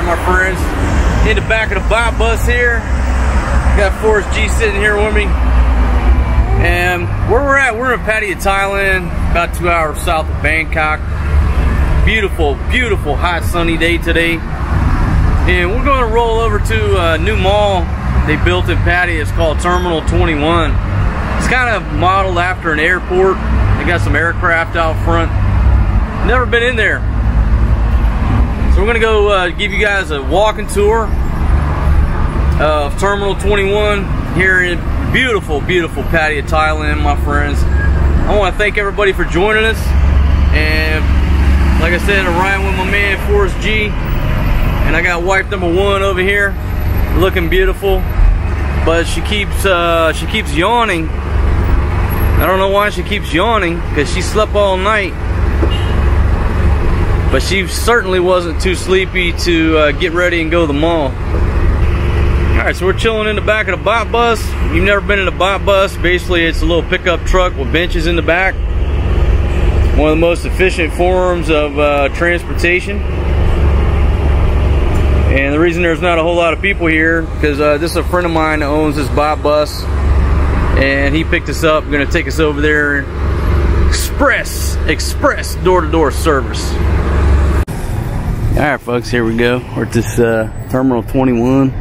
Alright, my friends, in the back of the bot bus here, got Forrest G sitting here with me. And where we're at, we're in Pattaya, Thailand, about 2 hours south of Bangkok. Beautiful, beautiful, hot, sunny day today. And we're going to roll over to a new mall they built in Pattaya. It's called Terminal 21. It's kind of modeled after an airport. They got some aircraft out front. Never been in there. So we're going to go give you guys a walking tour of Terminal 21 here in beautiful, beautiful Pattaya, Thailand, my friends. I want to thank everybody for joining us. And like I said, I'm riding with my man Forrest G. And I got wife number 1 over here, looking beautiful. But she keeps yawning. I don't know why she keeps yawning, because she slept all night. But she certainly wasn't too sleepy to get ready and go to the mall. Alright, so we're chilling in the back of the bot bus. You've never been in a bot bus. Basically, it's a little pickup truck with benches in the back. One of the most efficient forms of transportation. And the reason there's not a whole lot of people here, because this is a friend of mine that owns this bot bus. And he picked us up, going to take us over there. Express door-to-door service. Alright folks, here we go. We're at this Terminal 21.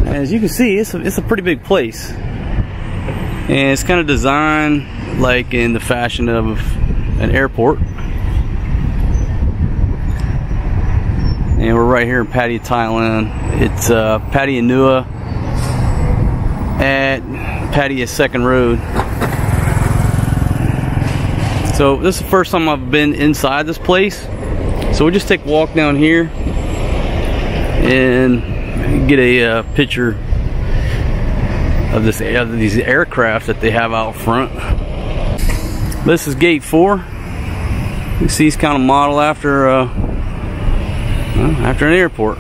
As you can see, it's a pretty big place. And it's kind of designed like in the fashion of an airport. And we're right here in Pattaya, Thailand. It's Pattaya Nua at Pattaya 2nd Road. So this is the first time I've been inside this place. So we'll just take a walk down here and get a picture of these aircraft that they have out front. This is gate 4. You see it's kind of modeled after an airport.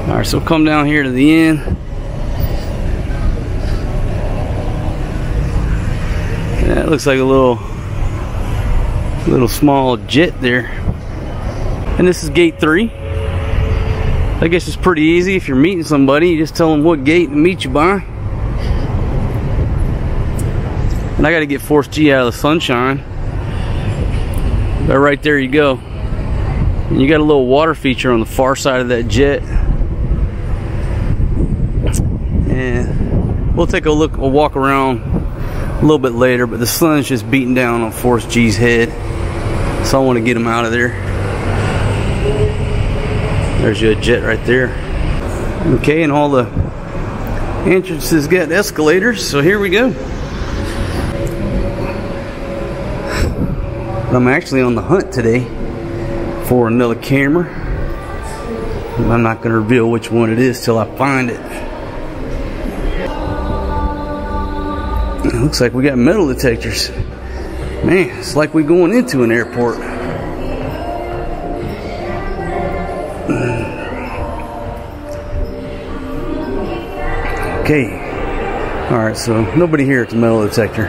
All right, so we'll come down here to the end. Yeah, it looks like a little small jet there. And this is gate 3. I guess it's pretty easy. If you're meeting somebody, you just tell them what gate to meet you by. And I got to get Forrest G out of the sunshine. But right there you go. And you got a little water feature on the far side of that jet. And we'll take a walk around a little bit later, but the sun's just beating down on Forrest G's head. So I want to get him out of there. There's your jet right there. Okay, and all the entrances got escalators, so here we go. I'm actually on the hunt today for another camera. I'm not going to reveal which one it is till I find it. It looks like we got metal detectors. Man, it's like we're going into an airport. Okay. Alright, so nobody here at the metal detector.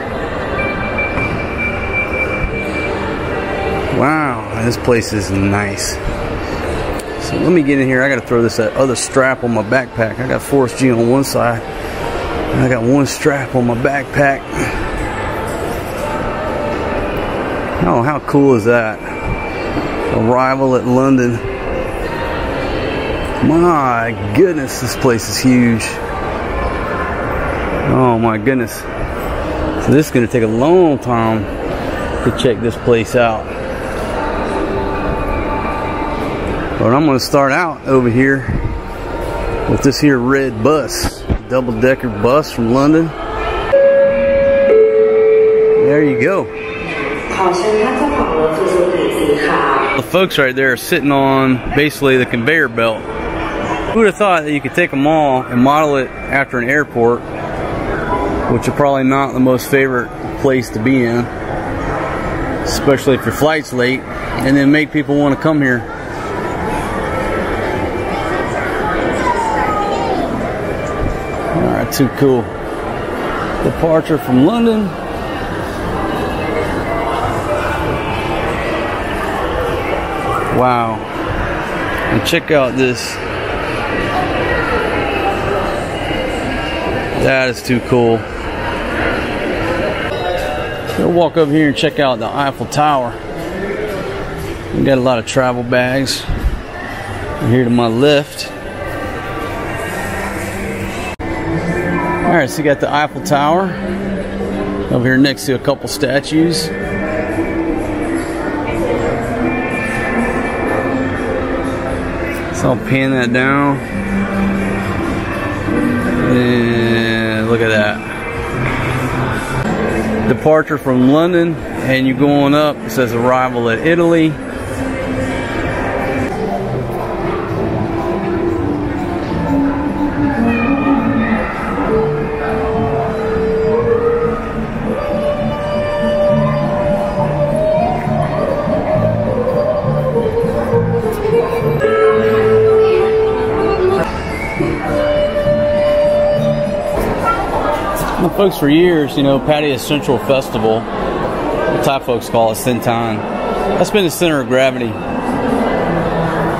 Wow, this place is nice. So let me get in here. I gotta throw this other strap on my backpack. I got Forrest G on one side. And I got one strap on my backpack. Oh, how cool is that? Arrival at London. My goodness, this place is huge. Oh my goodness. So this is going to take a long time to check this place out. But I'm going to start out over here with this here red bus. Double-decker bus from London. There you go. The folks right there are sitting on basically the conveyor belt. Who would have thought that you could take a mall and model it after an airport, which is probably not the most favorite place to be in, especially if your flight's late, and then make people want to come here. Alright, too cool. Departure from London. Wow. And check out this. That is too cool. We'll walk over here and check out the Eiffel Tower. We got a lot of travel bags. Here to my left. Alright, so you got the Eiffel Tower over here next to a couple statues. So I'll pan that down. And look at that. Departure from London, and you're going up. It says arrival at Italy. Folks, for years, you know, Pattaya Central Festival, the Thai folks call it Sintan. That's been the center of gravity.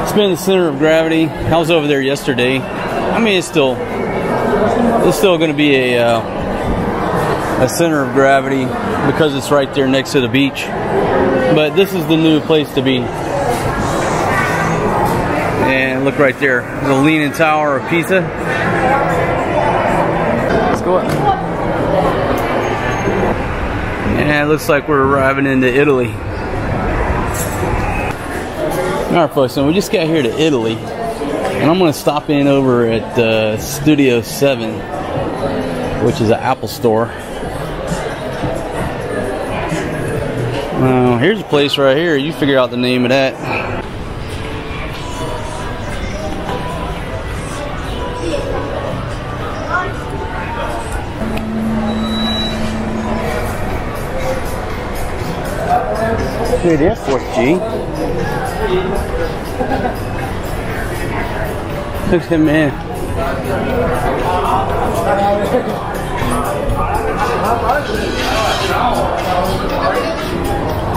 It's been the center of gravity. I was over there yesterday. I mean, it's still going to be a center of gravity because it's right there next to the beach. But this is the new place to be. And look right there, the Leaning Tower of Pisa. Let's go up. Yeah, it looks like we're arriving into Italy. Alright folks, so we just got here to Italy. And I'm going to stop in over at Studio 7, which is an Apple store. Here's a place right here. You figure out the name of that. It is 4G. Look at him, man.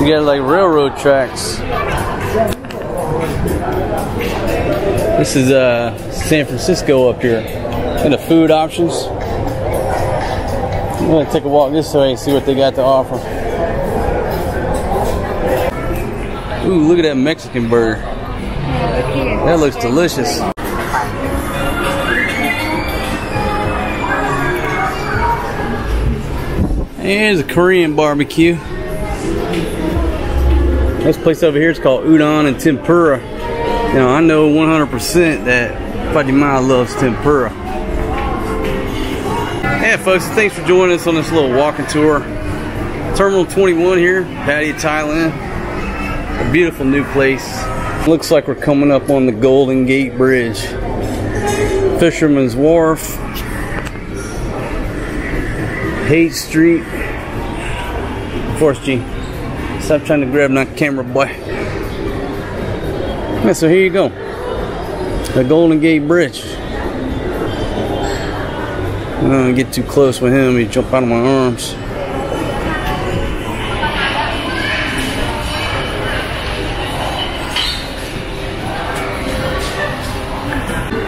You got like railroad tracks. This is San Francisco up here. And the food options. I'm gonna take a walk this way and see what they got to offer. Ooh, look at that Mexican burger. That looks delicious. Here's a Korean barbecue. This place over here is called Udon and Tempura. Now, I know 100% that Fatima loves tempura. Yeah, folks, thanks for joining us on this little walking tour. Terminal 21 here, Pattaya, Thailand. A beautiful new place. Looks like we're coming up on the Golden Gate Bridge. Fisherman's Warf. 8th Street. Force G. Stop trying to grab my camera, boy. Yeah, so here you go. The Golden Gate Bridge. I don't get too close with him, he'd jump out of my arms.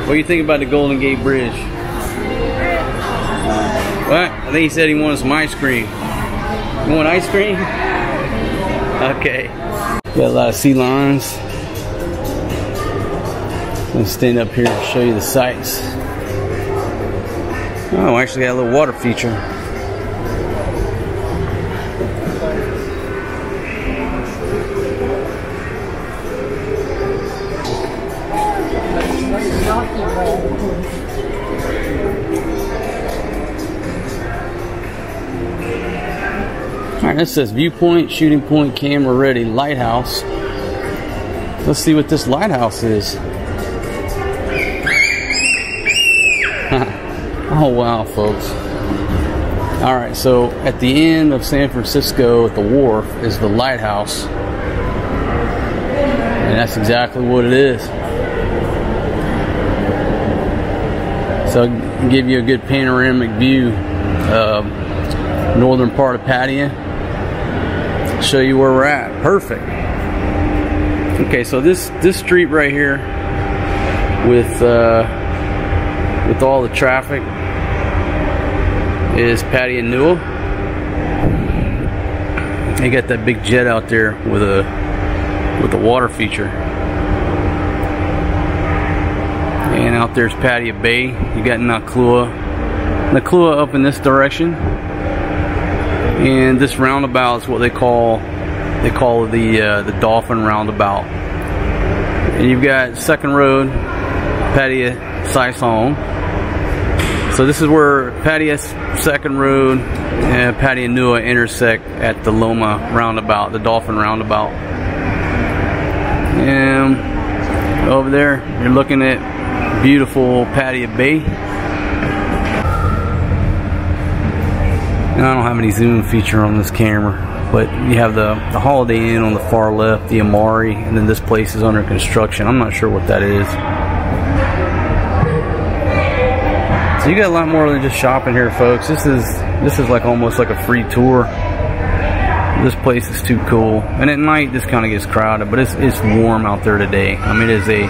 What do you think about the Golden Gate Bridge? What? I think he said he wanted some ice cream. You want ice cream? Okay. Got a lot of sea lions. I'm gonna stand up here and show you the sights. Oh, I actually got a little water feature. Alright, this says viewpoint, shooting point, camera ready, lighthouse. Let's see what this lighthouse is. Oh wow, folks. Alright, so at the end of San Francisco at the wharf is the lighthouse. And that's exactly what it is. So I'll give you a good panoramic view of northern part of Pattaya. Show you where we're at. Perfect. Okay, so this street right here with all the traffic is Pattaya Nua. They got that big jet out there with a water feature. And out there's Pattaya Bay. You got Naklua up in this direction. And this roundabout is what they call the Dolphin Roundabout. And you've got Second Road, Pattaya Saisong. So this is where Pattaya Second Road and Pattaya Nua intersect at the Loma Roundabout, the Dolphin Roundabout. And over there, you're looking at beautiful Pattaya Bay. And I don't have any zoom feature on this camera, but you have the Holiday Inn on the far left, the Amari, and then this place is under construction. I'm not sure what that is. So you got a lot more than just shopping here, folks. This is like almost like a free tour. This place is too cool. And at night, this kind of gets crowded, but it's warm out there today. I mean, it is a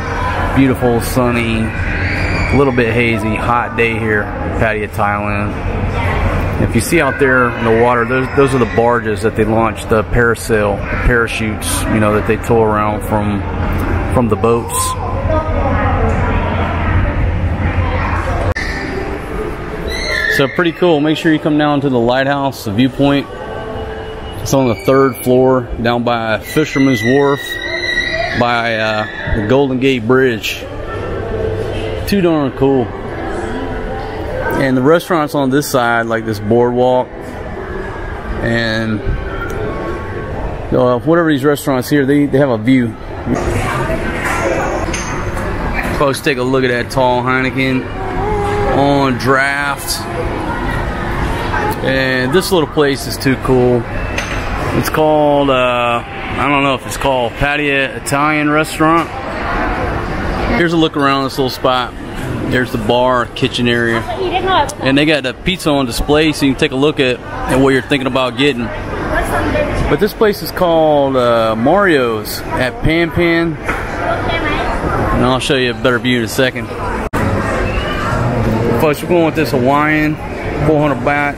beautiful, sunny, a little bit hazy, hot day here in Pattaya, Thailand. If you see out there in the water, those are the barges that they launched the parasail, the parachutes, you know, that they tow around from the boats. So pretty cool. Make sure you come down to the Lighthouse Viewpoint. It's on the 3rd floor, down by Fisherman's Warf, by the Golden Gate Bridge. Too darn cool. And the restaurant's on this side, like this boardwalk. And whatever these restaurants here, they have a view. Folks, take a look at that tall Heineken on draft. And this little place is too cool. It's called, I don't know if it's called Pattaya Italian Restaurant. Here's a look around this little spot. There's the bar, kitchen area. And they got the pizza on display, so you can take a look at what you're thinking about getting. But this place is called Mario's at Pan Pan. And I'll show you a better view in a second. Folks, we're going with this Hawaiian, 400 baht.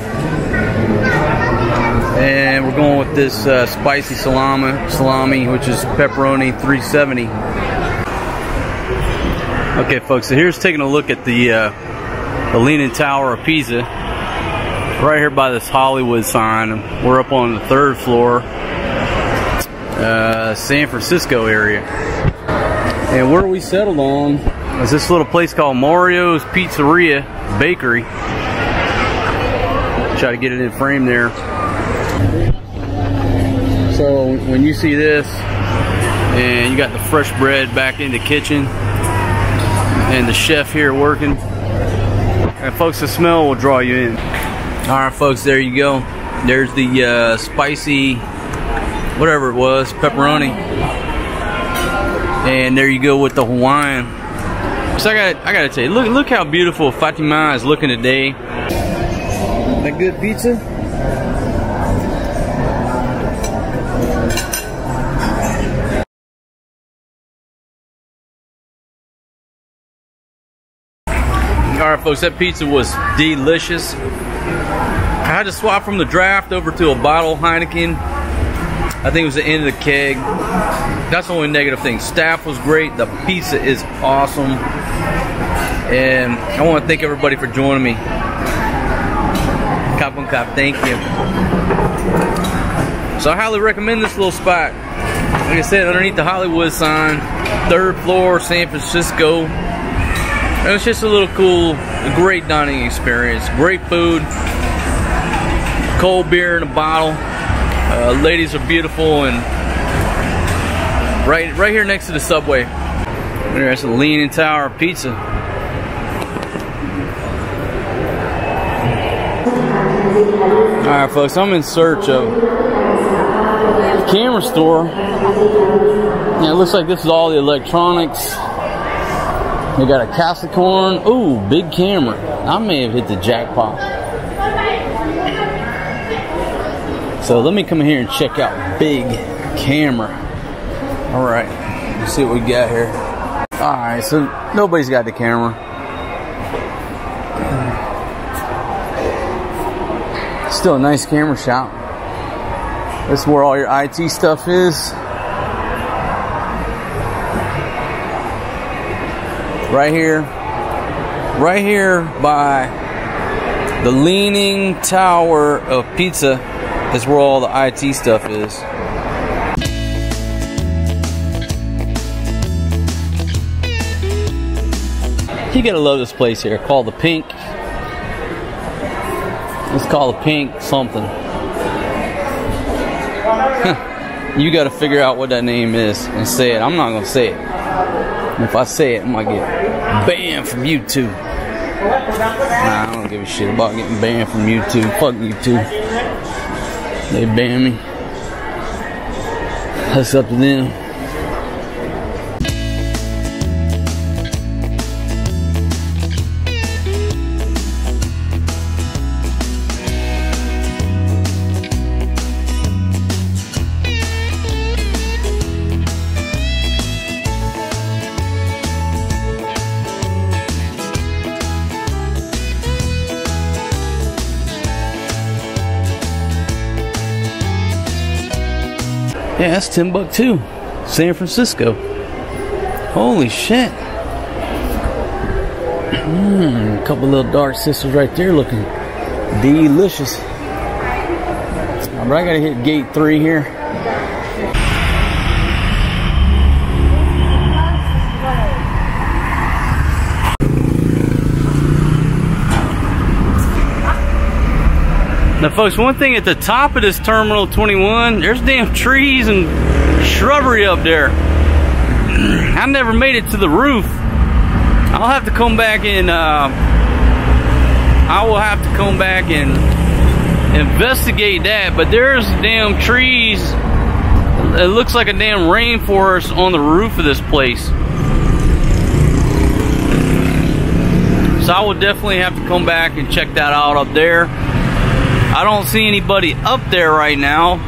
And we're going with this spicy salami, which is pepperoni, 370. Okay, folks, so here's taking a look at the Leaning Tower of Pisa. Right here by this Hollywood sign. We're up on the 3rd floor, San Francisco area. And where we settled on is this little place called Mario's Pizzeria Bakery. Try to get it in frame there. So when you see this, and you got the fresh bread back in the kitchen, and the chef here working, and folks, the smell will draw you in. All right, folks, there you go. There's the spicy, whatever it was, pepperoni, and there you go with the Hawaiian. So I gotta tell you, look how beautiful Fatima is looking today. That good pizza. Alright, folks, that pizza was delicious. I had to swap from the draft over to a bottle of Heineken. I think it was the end of the keg. That's the only negative thing. Staff was great. The pizza is awesome. And I want to thank everybody for joining me. Cop on cop, thank you. So I highly recommend this little spot. Like I said, underneath the Hollywood sign, 3rd floor, San Francisco. And it's just a little cool, great dining experience. Great food, cold beer in a bottle. Ladies are beautiful, and right here next to the subway. There's the Leaning Tower Pizza. Alright, folks, I'm in search of a camera store. Yeah, it looks like this is all the electronics. They got a Capricorn. Ooh, big camera. I may have hit the jackpot. So let me come here and check out big camera. All right. Let's see what we got here. Alright, so nobody's got the camera. Still a nice camera shop. This is where all your IT stuff is. Right here by the Leaning Tower of Pizza is where all the IT stuff is. You gotta love this place here, called the Pink. It's called the Pink something. You gotta figure out what that name is and say it. I'm not gonna say it. And if I say it, I might get banned from YouTube. Nah, I don't give a shit about getting banned from YouTube. Fuck YouTube. They ban me. That's up to them. Yeah, that's Timbuktu, San Francisco. Holy shit. A couple little dark sisters right there looking delicious. But I gotta hit gate 3 here. Now folks, one thing at the top of this Terminal 21, there's damn trees and shrubbery up there. I never made it to the roof. I'll have to come back and I will have to come back and investigate that. But there's damn trees. It looks like a damn rainforest on the roof of this place. So I will definitely have to come back and check that out up there. I don't see anybody up there right now,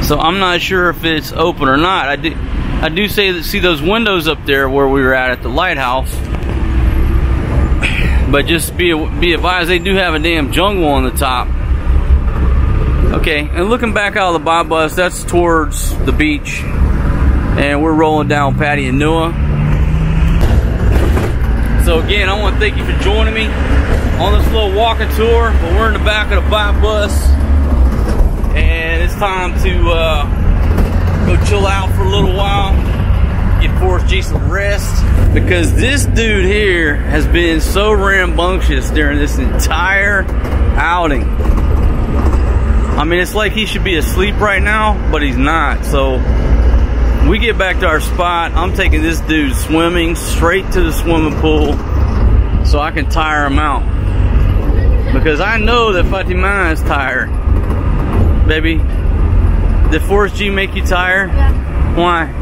so I'm not sure if it's open or not. I do see those windows up there where we were at the lighthouse, but just be advised, they do have a damn jungle on the top. Okay, and looking back out of the Bob bus, that's towards the beach, and we're rolling down Pattaya. So again, I want to thank you for joining me on this little walking tour. But we're in the back of the Bob bus, and it's time to go chill out for a little while, get Forrest G some rest, because this dude here has been so rambunctious during this entire outing. I mean, it's like he should be asleep right now, but he's not. So we get back to our spot. I'm taking this dude swimming straight to the swimming pool so I can tire him out, because I know that Fatima is tired. Baby, did Forrest G make you tired? Yeah. Why?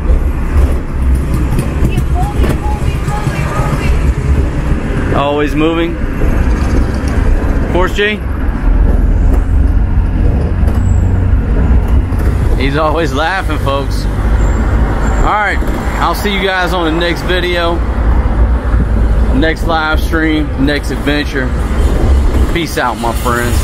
Always moving. Forrest G? He's always laughing, folks. Alright, I'll see you guys on the next video, next live stream, next adventure. Peace out, my friends.